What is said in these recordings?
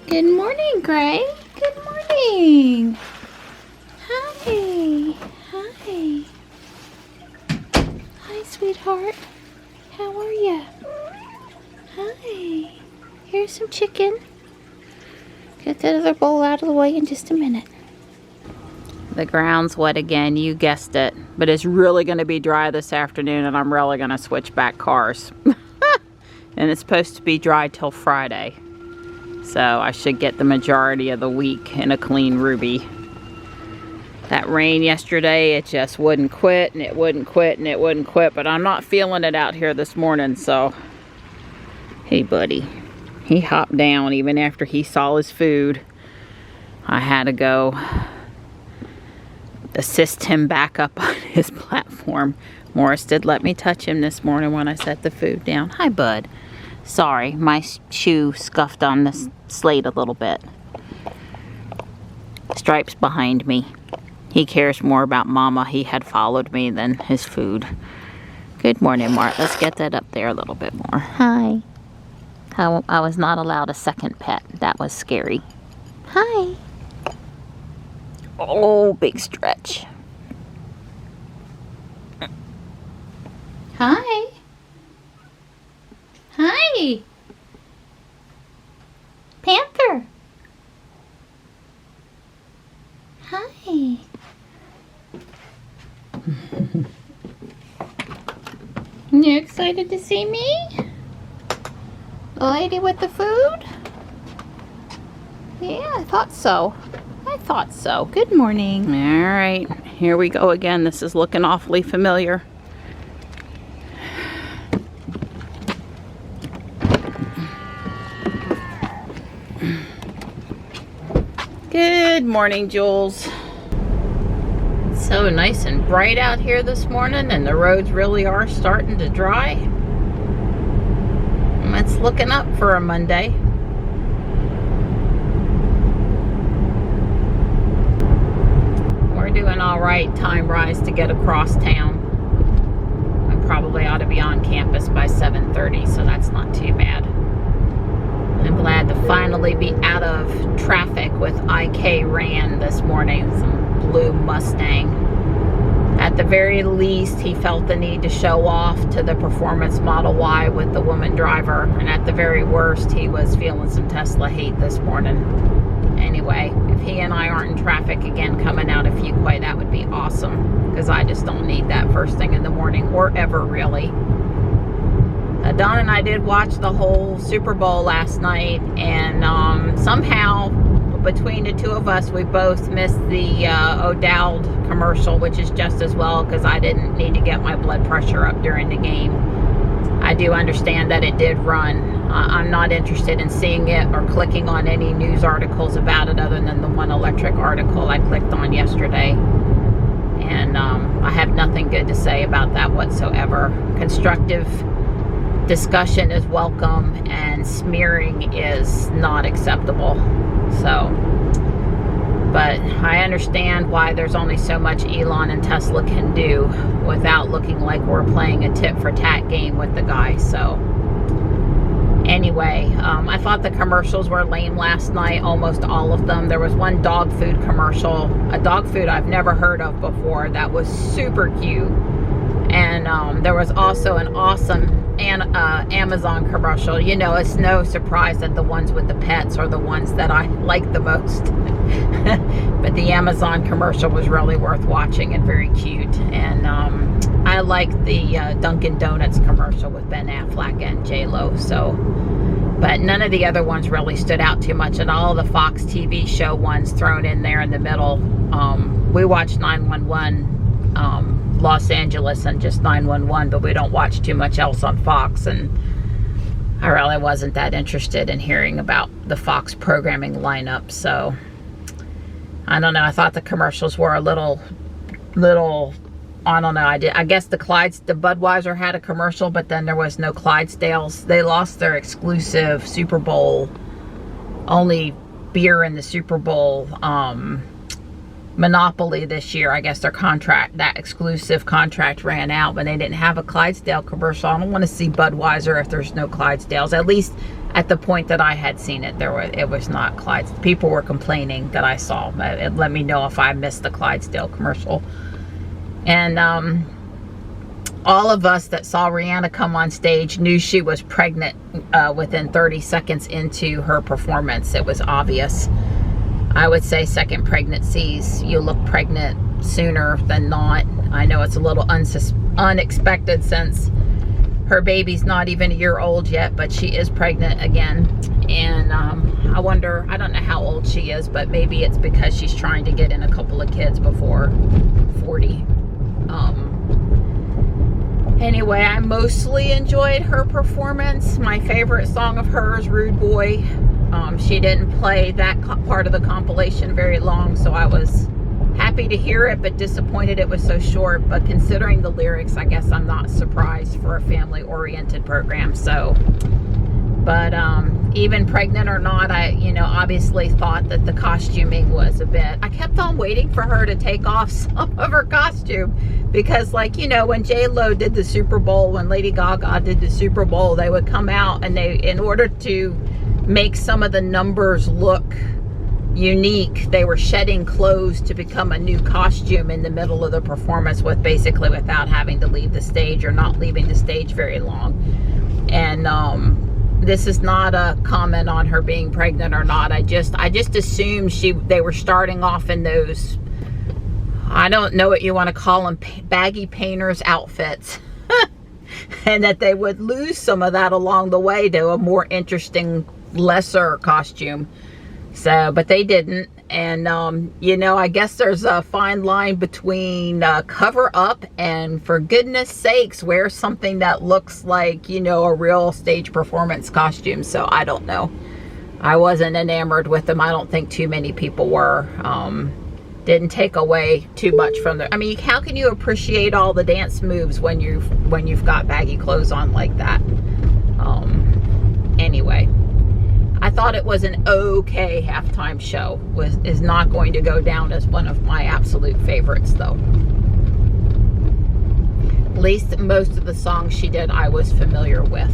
Good morning, Gray. Good morning. Hi. Hi. Hi, sweetheart. How are you? Hi. Here's some chicken. Get that other bowl out of the way in just a minute. The ground's wet again, you guessed it. But it's really going to be dry this afternoon, and I'm really going to switch back cars. And it's supposed to be dry till Friday. So I should get the majority of the week in a clean Ruby. That rain yesterday, it just wouldn't quit, and it wouldn't quit, and it wouldn't quit. But I'm not feeling it out here this morning, so. Hey, buddy. He hopped down even after he saw his food. I had to go assist him back up on his platform. Morris did let me touch him this morning when I set the food down. Hi, bud. Sorry, my shoe scuffed on the slate a little bit. Stripe's behind me. He cares more about Mama. He had followed me than his food. Good morning, Mart. Let's get that up there a little bit more. Hi. I was not allowed a second pet. That was scary. Hi. Oh, big stretch. Hi. Hi. Panther. Hi. You excited to see me? The lady with the food? Yeah, I thought so. I thought so. Good morning. All right, here we go again. This is looking awfully familiar. Good morning, Jules. It's so nice and bright out here this morning, and the roads really are starting to dry. And it's looking up for a Monday. We're doing all right time-wise to get across town. I probably ought to be on campus by 7:30, so that's not too bad. I'm glad to finally be out of traffic with IK Ran this morning, some blue Mustang. At the very least, he felt the need to show off to the Performance Model Y with the woman driver. And at the very worst, he was feeling some Tesla hate this morning. Anyway, if he and I aren't in traffic again coming out of Fuquay, that would be awesome. Because I just don't need that first thing in the morning, or ever really. Don and I did watch the whole Super Bowl last night, and somehow between the two of us we both missed the O'Dowd commercial, which is just as well, because I didn't need to get my blood pressure up during the game. I do understand that it did run. I'm not interested in seeing it or clicking on any news articles about it other than the one electric article I clicked on yesterday. And I have nothing good to say about that whatsoever. Constructive discussion is welcome, and smearing is not acceptable. So, but I understand why there's only so much Elon and Tesla can do without looking like we're playing a tit for tat game with the guy. So anyway, I thought the commercials were lame last night, almost all of them. There was one dog food commercial, a dog food I've never heard of before, that was super cute. And there was also an awesome Amazon commercial. You know, it's no surprise that the ones with the pets are the ones that I like the most. But the Amazon commercial was really worth watching and very cute. And I liked the Dunkin' Donuts commercial with Ben Affleck and J-Lo. So, but none of the other ones really stood out too much. And all the Fox TV show ones thrown in there in the middle. We watched 911. Los Angeles and just 911, but we don't watch too much else on Fox, and I really wasn't that interested in hearing about the Fox programming lineup. So I don't know, I thought the commercials were a little I don't know, I guess the Budweiser had a commercial, but then there was no Clydesdales. They lost their exclusive Super Bowl, only beer in the Super Bowl monopoly this year. I guess their contract, that exclusive contract, ran out, but they didn't have a Clydesdale commercial. I don't want to see Budweiser if there's no Clydesdales. At least at the point that I had seen it, it was not Clydesdale. People were complaining that I saw. It let me know if I missed the Clydesdale commercial. And all of us that saw Rihanna come on stage knew she was pregnant within 30 seconds into her performance. It was obvious. I would say second pregnancies, you look pregnant sooner than not. I know it's a little unexpected since her baby's not even a year old yet, but she is pregnant again. And I wonder, I don't know how old she is, but maybe it's because she's trying to get in a couple of kids before 40. Anyway, I mostly enjoyed her performance. My favorite song of hers, Rude Boy. She didn't play that part of the compilation very long, so I was happy to hear it, but disappointed it was so short. But considering the lyrics, I guess I'm not surprised for a family-oriented program. So, but even pregnant or not, I, obviously thought that the costuming was a bit. I kept on waiting for her to take off some of her costume because, like, when J-Lo did the Super Bowl, when Lady Gaga did the Super Bowl, they would come out and in order to make some of the numbers look unique, they were shedding clothes to become a new costume in the middle of the performance without having to leave the stage or not leaving the stage very long. And this is not a comment on her being pregnant or not. I just assumed they were starting off in those, I don't know what you want to call them, baggy painters outfits. And that they would lose some of that along the way to a more interesting, lesser costume. So, but they didn't. And, I guess there's a fine line between cover up and, for goodness sakes, wear something that looks like, a real stage performance costume. So I don't know. I wasn't enamored with them. I don't think too many people were. Didn't take away too much from the, I mean, how can you appreciate all the dance moves when you've got baggy clothes on like that? Anyway, I thought it was an okay halftime show. Is not going to go down as one of my absolute favorites, though. At least most of the songs she did I was familiar with,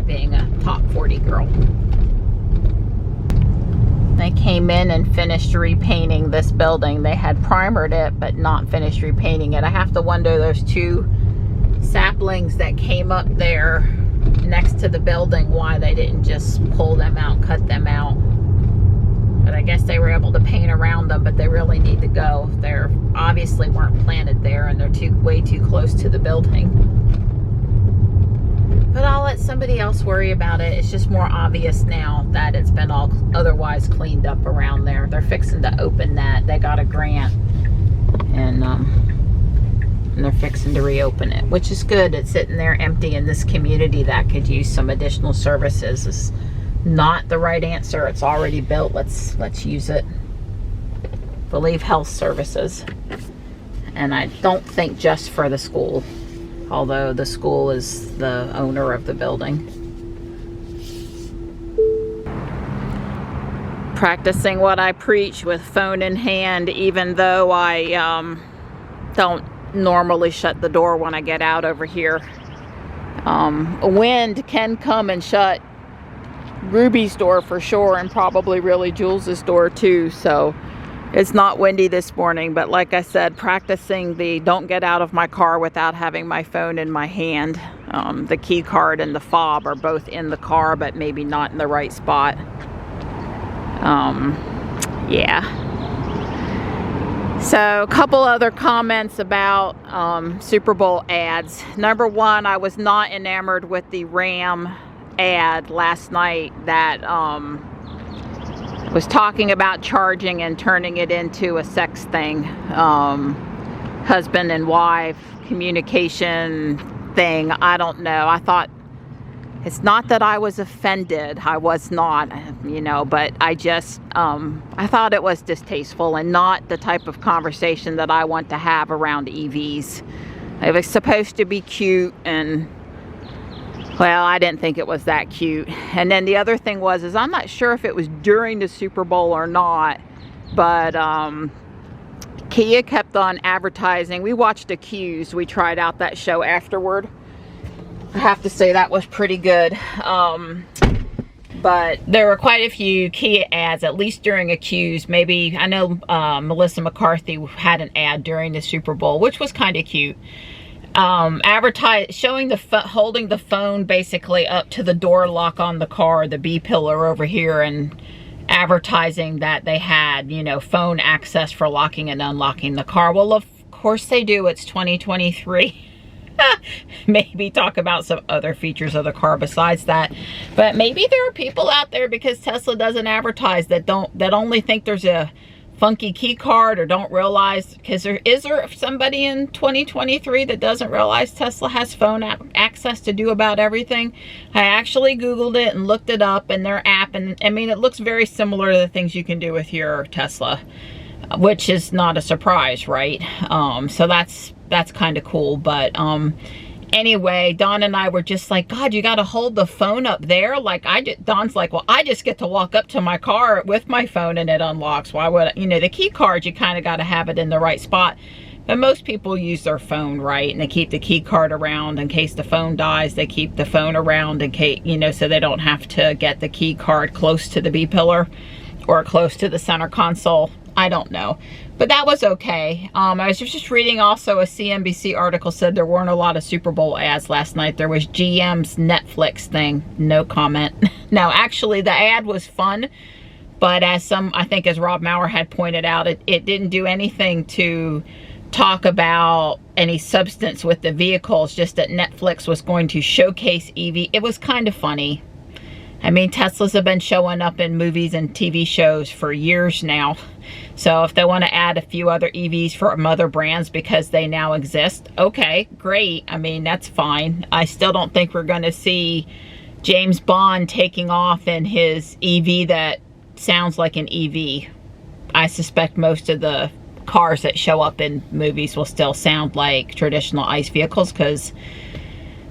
being a top 40 girl. They came in and finished repainting this building. They had primered it, but not finished repainting it. I have to wonder, those two saplings that came up there next to the building, why they didn't just pull them out, cut them out. But I guess they were able to paint around them, but they really need to go. They're obviously weren't planted there, and they're way too close to the building. But I'll let somebody else worry about it. It's just more obvious now that it's been all otherwise cleaned up around there. They're fixing to open that. They got a grant, and they're fixing to reopen it, which is good. It's sitting there empty in this community that could use some additional services. It's not the right answer. It's already built. Let's use it. I believe health services, and I don't think just for the school, although the school is the owner of the building. Practicing what I preach with phone in hand, even though I don't normally shut the door when I get out over here. A wind can come and shut Ruby's door for sure, and probably really Jules's door too. So it's not windy this morning, but like I said, practicing the don't get out of my car without having my phone in my hand. The key card and the fob are both in the car, but maybe not in the right spot. Yeah. So a couple other comments about Super Bowl ads. Number one, I was not enamored with the Ram ad last night that was talking about charging and turning it into a sex thing. Husband and wife communication thing. I don't know. I thought, it's not that I was offended. I was not, but I just, I thought it was distasteful and not the type of conversation that I want to have around EVs. It was supposed to be cute, and, well, I didn't think it was that cute. And then the other thing was, I'm not sure if it was during the Super Bowl or not, but Kia kept on advertising. We watched Accused. We tried out that show afterward. I have to say that was pretty good. but there were quite a few Kia ads, at least during a Q's. Maybe, I know Melissa McCarthy had an ad during the Super Bowl, which was kind of cute. Showing holding the phone basically up to the door lock on the car, the B pillar over here, and advertising that they had, you know, phone access for locking and unlocking the car. Well, of course they do. It's 2023. Maybe talk about some other features of the car besides that. But maybe there are people out there, because Tesla doesn't advertise, that only think there's a funky key card, or don't realize, because is there somebody in 2023 that doesn't realize Tesla has phone access to do about everything? I actually Googled it and looked it up in their app, and I mean, it looks very similar to the things you can do with your Tesla, which is not a surprise, right? So that's kind of cool. But anyway, Dawn and I were just like, God, you got to hold the phone up there. Like, Dawn's like, well, I just get to walk up to my car with my phone and it unlocks. Why would you know, the key card, you kind of got to have it in the right spot. But most people use their phone, right? And they keep the key card around in case the phone dies. They keep the phone around in case, you know, so they don't have to get the key card close to the B pillar or close to the center console. I don't know, but that was okay. I was just reading also, a CNBC article said there weren't a lot of Super Bowl ads last night. There was GM's Netflix thing. No comment. No, actually the ad was fun, but I think as Rob Maurer had pointed out, it didn't do anything to talk about any substance with the vehicles, just that Netflix was going to showcase EV. It was kind of funny. I mean, Teslas have been showing up in movies and TV shows for years now. So if they want to add a few other EVs from other brands because they now exist, okay, great. I mean, that's fine. I still don't think we're going to see James Bond taking off in his EV that sounds like an EV. I suspect most of the cars that show up in movies will still sound like traditional ICE vehicles, because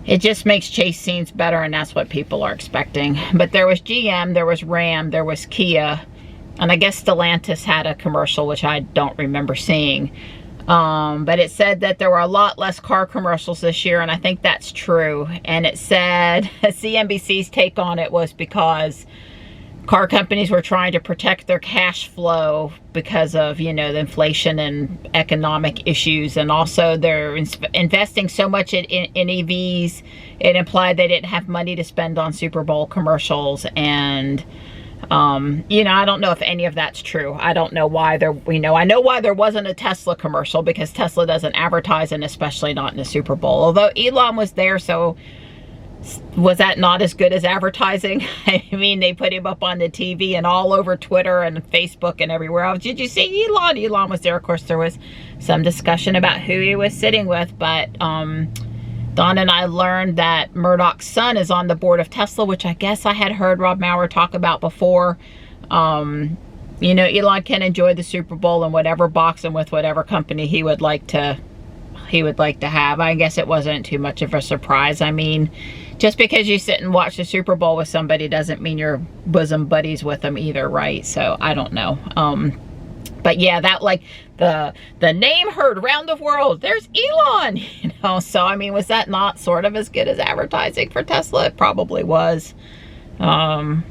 it just makes chase scenes better, and that's what people are expecting. But there was GM, there was Ram, there was Kia, and I guess Stellantis had a commercial, which I don't remember seeing. But it said that there were a lot less car commercials this year, and I think that's true. And it said, CNBC's take on it was because car companies were trying to protect their cash flow because of, you know, the inflation and economic issues. And also they're investing so much in EVs, it implied they didn't have money to spend on Super Bowl commercials. And, you know, I don't know if any of that's true. I don't know why there, you know, I know why there wasn't a Tesla commercial, because Tesla doesn't advertise, and especially not in the Super Bowl. Although Elon was there, so was that not as good as advertising? I mean, they put him up on the TV and all over Twitter and Facebook and everywhere else. Did you see Elon? Elon was there. Of course, there was some discussion about who he was sitting with, but Dawn and I learned that Murdoch's son is on the board of Tesla, which I guess I had heard Rob Maurer talk about before. You know, Elon can enjoy the Super Bowl in whatever box and with whatever company he would like to have. I guess it wasn't too much of a surprise. I mean, just because you sit and watch the Super Bowl with somebody doesn't mean you're bosom buddies with them either, right? So I don't know. But yeah, that, like, the name heard around the world, there's Elon, you know. So I mean, was that not sort of as good as advertising for Tesla? It probably was. I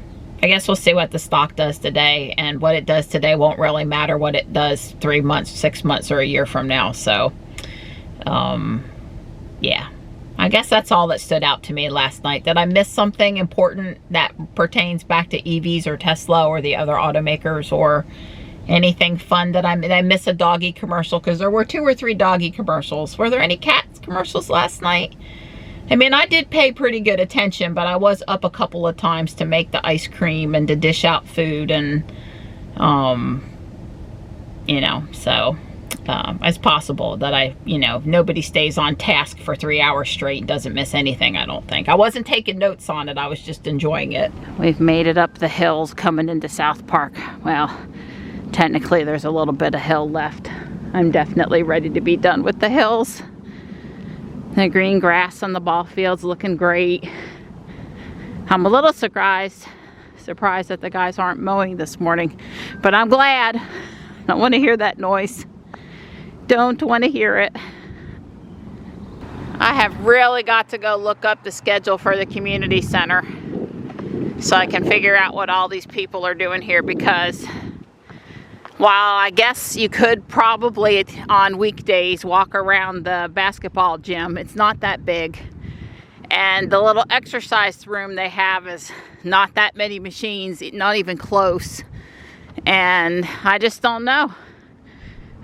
guess we'll see what the stock does today, and what it does today won't really matter what it does 3 months, 6 months, or a year from now. So yeah, I guess that's all that stood out to me last night. Did I miss something important that pertains back to EVs or Tesla or the other automakers, or anything fun? Did I miss a doggy commercial? Because there were 2 or 3 doggy commercials. Were there any cats commercials last night? I mean, I did pay pretty good attention, but I was up a couple of times to make the ice cream and to dish out food, and you know, so it's possible that you know, nobody stays on task for 3 hours straight and doesn't miss anything, I don't think. I wasn't taking notes on it, I was just enjoying it. We've made it up the hills coming into South Park. Well, technically there's a little bit of hill left. I'm definitely ready to be done with the hills. The green grass on the ball field's looking great. I'm a little surprised that the guys aren't mowing this morning, but I'm glad. I don't want to hear that noise. Don't want to hear it. I have really got to go look up the schedule for the community center. so I can figure out what all these people are doing here, because while I guess you could probably on weekdays walk around the basketball gym, it's not that big. And the little exercise room they have is not that many machines, not even close. And I just don't know.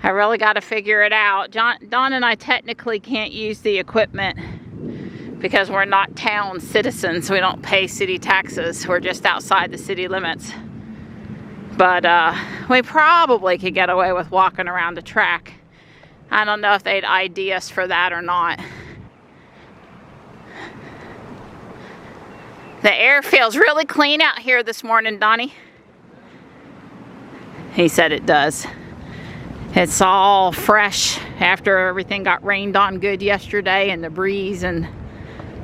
I really got to figure it out. Don and I technically can't use the equipment because we're not town citizens. We don't pay city taxes. We're just outside the city limits. But we probably could get away with walking around the track. I don't know if they'd ID us for that or not. The air feels really clean out here this morning, Donnie. He said it does. It's all fresh after everything got rained on good yesterday, and the breeze and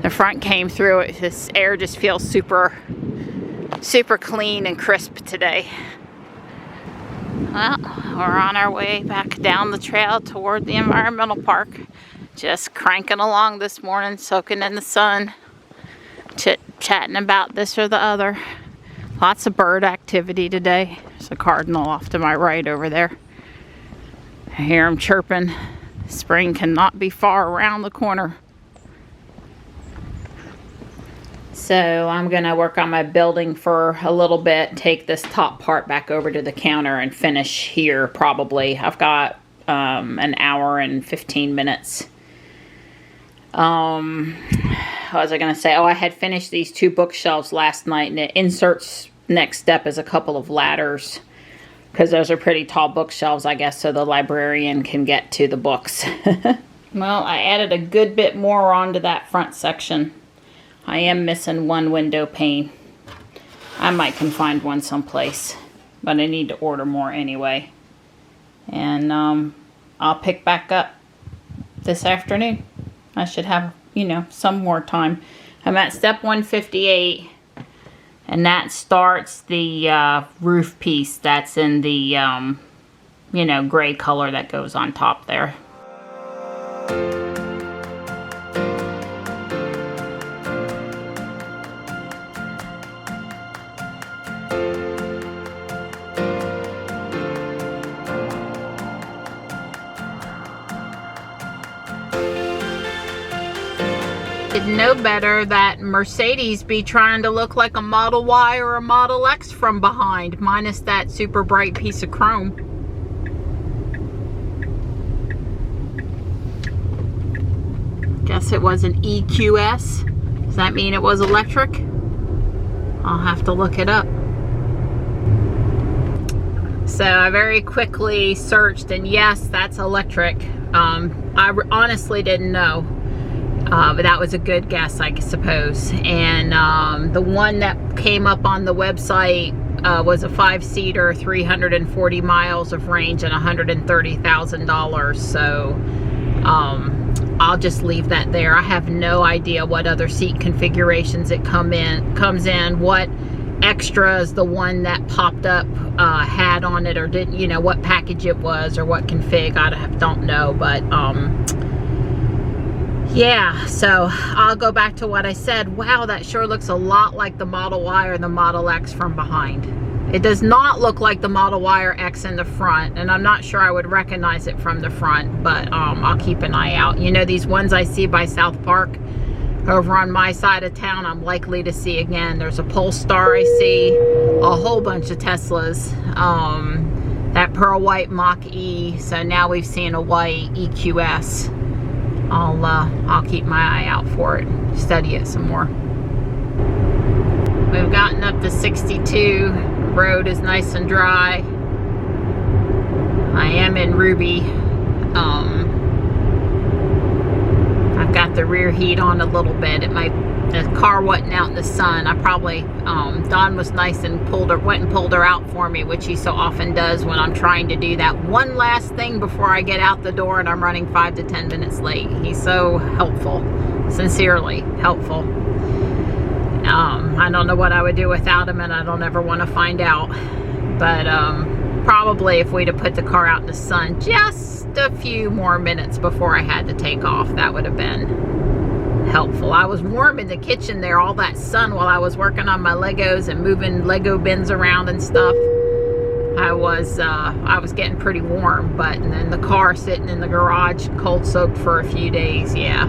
the front came through. This air just feels super clean and crisp today. Well, we're on our way back down the trail toward the environmental park. Just cranking along this morning, soaking in the sun. Chatting about this or the other. Lots of bird activity today. There's a cardinal off to my right over there. I hear him chirping. Spring cannot be far around the corner. So I'm gonna work on my building for a little bit, take this top part back over to the counter and finish here probably. I've got an hour and 15 minutes. What was I going to say? Oh, I had finished these 2 bookshelves last night, and it inserts next step is a couple of ladders, because those are pretty tall bookshelves, I guess, so the librarian can get to the books. Well, I added a good bit more onto that front section. I am missing one window pane. I might can find one someplace, but I need to order more anyway. And I'll pick back up this afternoon. I should have, you know, some more time. I'm at step 158, and that starts the roof piece that's in the, you know, gray color that goes on top there. No better that Mercedes be trying to look like a Model Y or a Model X from behind, minus that super bright piece of chrome. Guess it was an EQS. Does that mean it was electric? I'll have to look it up. So I very quickly searched, and yes, that's electric. I honestly didn't know. But that was a good guess, I suppose. And the one that came up on the website was a 5-seater, 340 miles of range, and $130,000. So I'll just leave that there. I have no idea what other seat configurations it comes in, what extras the one that popped up had on it, or didn't, you know, what package it was or what config. I don't know, but yeah, so I'll go back to what I said. Wow, that sure looks a lot like the Model Y or the Model X from behind. It does not look like the Model Y or X in the front, and I'm not sure I would recognize it from the front, but I'll keep an eye out. You know, these ones I see by South Park over on my side of town, I'm likely to see again. There's a Polestar I see, a whole bunch of Teslas, that pearl white Mach-E, so now we've seen a white EQS. I'll keep my eye out for it, study it some more. We've gotten up to 62. Road is nice and dry. I am in Ruby. I've got the rear heat on a little bit. The car wasn't out in the sun. I probably, Don was nice and went and pulled her out for me, which he so often does when I'm trying to do that one last thing before I get out the door and I'm running 5 to 10 minutes late. He's so helpful, sincerely helpful. I don't know what I would do without him, and I don't ever want to find out. But probably if we'd have put the car out in the sun just a few more minutes before I had to take off, that would have been helpful. I was warm in the kitchen there, all that sun while I was working on my Legos and moving Lego bins around and stuff. I was getting pretty warm, but and then the car sitting in the garage cold soaked for a few days. Yeah,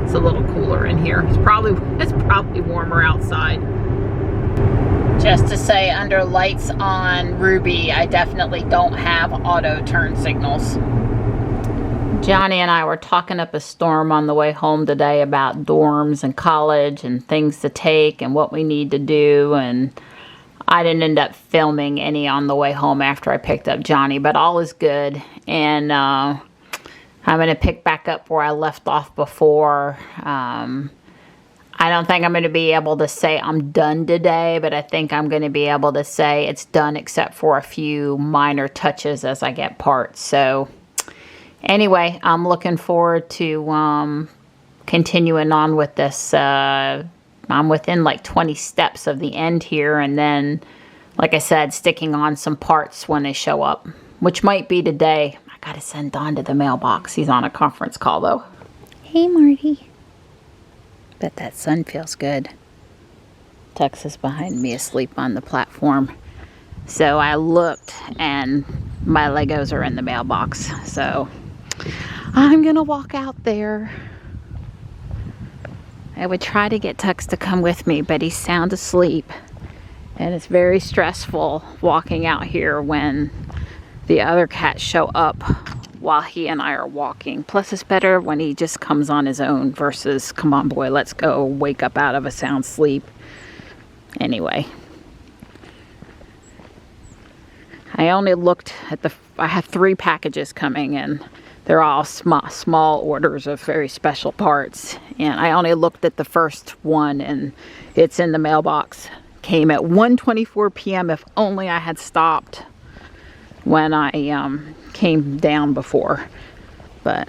it's a little cooler in here. It's probably warmer outside. Just to say, under lights on Ruby, I definitely don't have auto turn signals. Johnny and I were talking up a storm on the way home today about dorms and college and things to take and what we need to do, and I didn't end up filming any on the way home after I picked up Johnny, but all is good. And I'm going to pick back up where I left off before. I don't think I'm going to be able to say I'm done today, but I think I'm going to be able to say it's done except for a few minor touches as I get parts. So anyway, I'm looking forward to continuing on with this. I'm within like 20 steps of the end here, and then, like I said, sticking on some parts when they show up, which might be today. I got to send Don to the mailbox. He's on a conference call, though. Hey, Marty. Bet that sun feels good. Tux is behind me asleep on the platform. So I looked, and my Legos are in the mailbox. So I'm going to walk out there. I would try to get Tux to come with me, but he's sound asleep. And it's very stressful walking out here when the other cats show up while he and I are walking. Plus, it's better when he just comes on his own versus, come on, boy, let's go wake up out of a sound sleep. Anyway. I only looked at I have 3 packages coming, and they're all small orders of very special parts. And I only looked at the first one, and it's in the mailbox. Came at 1:24 p.m. If only I had stopped when I came down before. But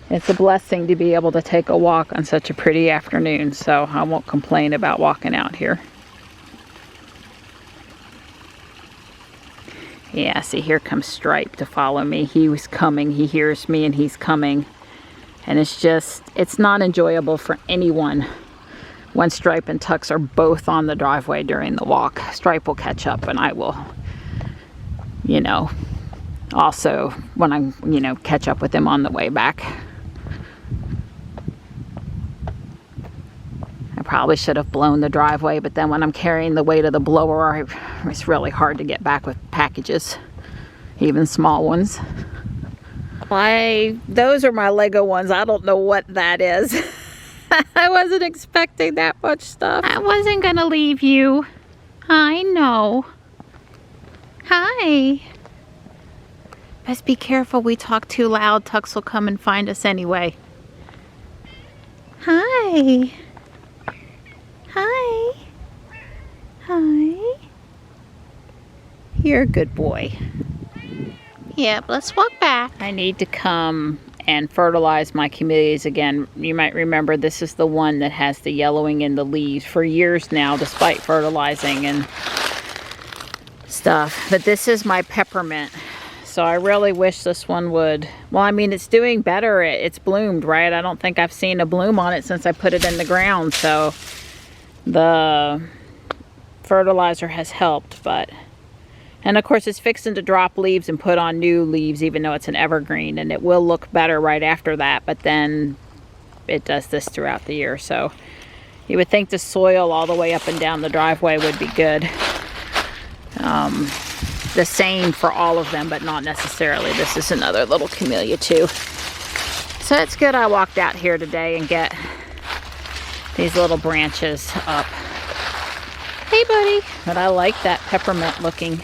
it's a blessing to be able to take a walk on such a pretty afternoon, so I won't complain about walking out here. Yeah, see, here comes Stripe to follow me. He was coming, he hears me, and he's coming. And it's not enjoyable for anyone when Stripe and Tux are both on the driveway during the walk. Stripe will catch up, and I will, also when I, catch up with him on the way back. I probably should have blown the driveway, but then when I'm carrying the weight of the blower, it's really hard to get back with packages, even small ones. Those are my Lego ones. I don't know what that is. I wasn't expecting that much stuff. I wasn't gonna leave you. I know. Hi. Best be careful, we talk too loud. Tux will come and find us anyway. Hi. Hi. Hi. You're a good boy. Yep, let's walk back. I need to come and fertilize my camellias again. You might remember this is the one that has the yellowing in the leaves for years now, despite fertilizing and stuff. But this is my peppermint. So I really wish this one would, well, I mean, it's doing better. It's bloomed, right? I don't think I've seen a bloom on it since I put it in the ground. So the fertilizer has helped, but, and of course it's fixing to drop leaves and put on new leaves, even though it's an evergreen, and it will look better right after that, but then it does this throughout the year. So you would think the soil all the way up and down the driveway would be good. The same for all of them, but not necessarily. This is another little camellia too. So it's good I walked out here today and get these little branches up. Hey, buddy. But I like that peppermint looking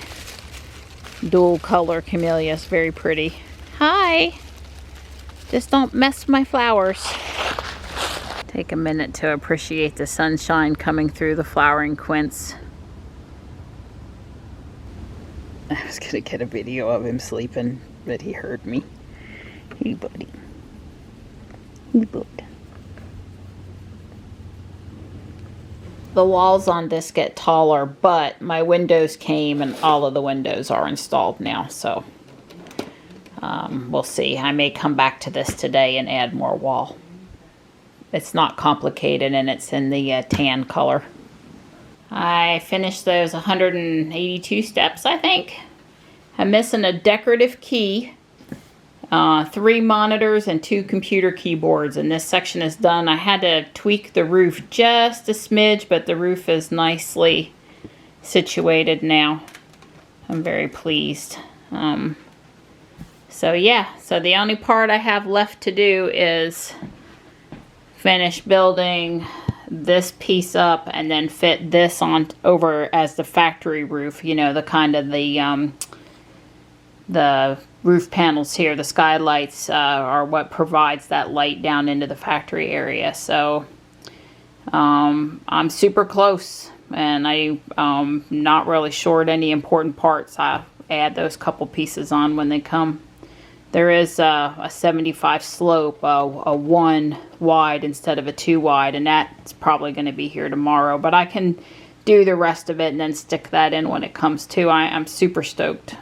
dual color camellia. It's very pretty. Hi. Just don't mess my flowers. Take a minute to appreciate the sunshine coming through the flowering quince. I was gonna get a video of him sleeping, but he heard me. Hey, buddy. Hey, bud. The walls on this get taller, but my windows came and all of the windows are installed now, so we'll see. I may come back to this today and add more wall. it's not complicated, and it's in the tan color. I finished those 182 steps, I think. I'm missing a decorative key, 3 monitors, and 2 computer keyboards, and this section is done. I had to tweak the roof just a smidge, but the roof is nicely situated now. I'm very pleased. So yeah, so the only part I have left to do is finish building this piece up and then fit this on over as the factory roof. You know, the kind of the roof panels here, the skylights are what provides that light down into the factory area. So I'm super close, and I'm not really short any important parts. I add those couple pieces on when they come. There is a 75 slope, a 1 wide instead of a 2 wide, and that's probably going to be here tomorrow. But I can do the rest of it and then stick that in when it comes to. I'm super stoked.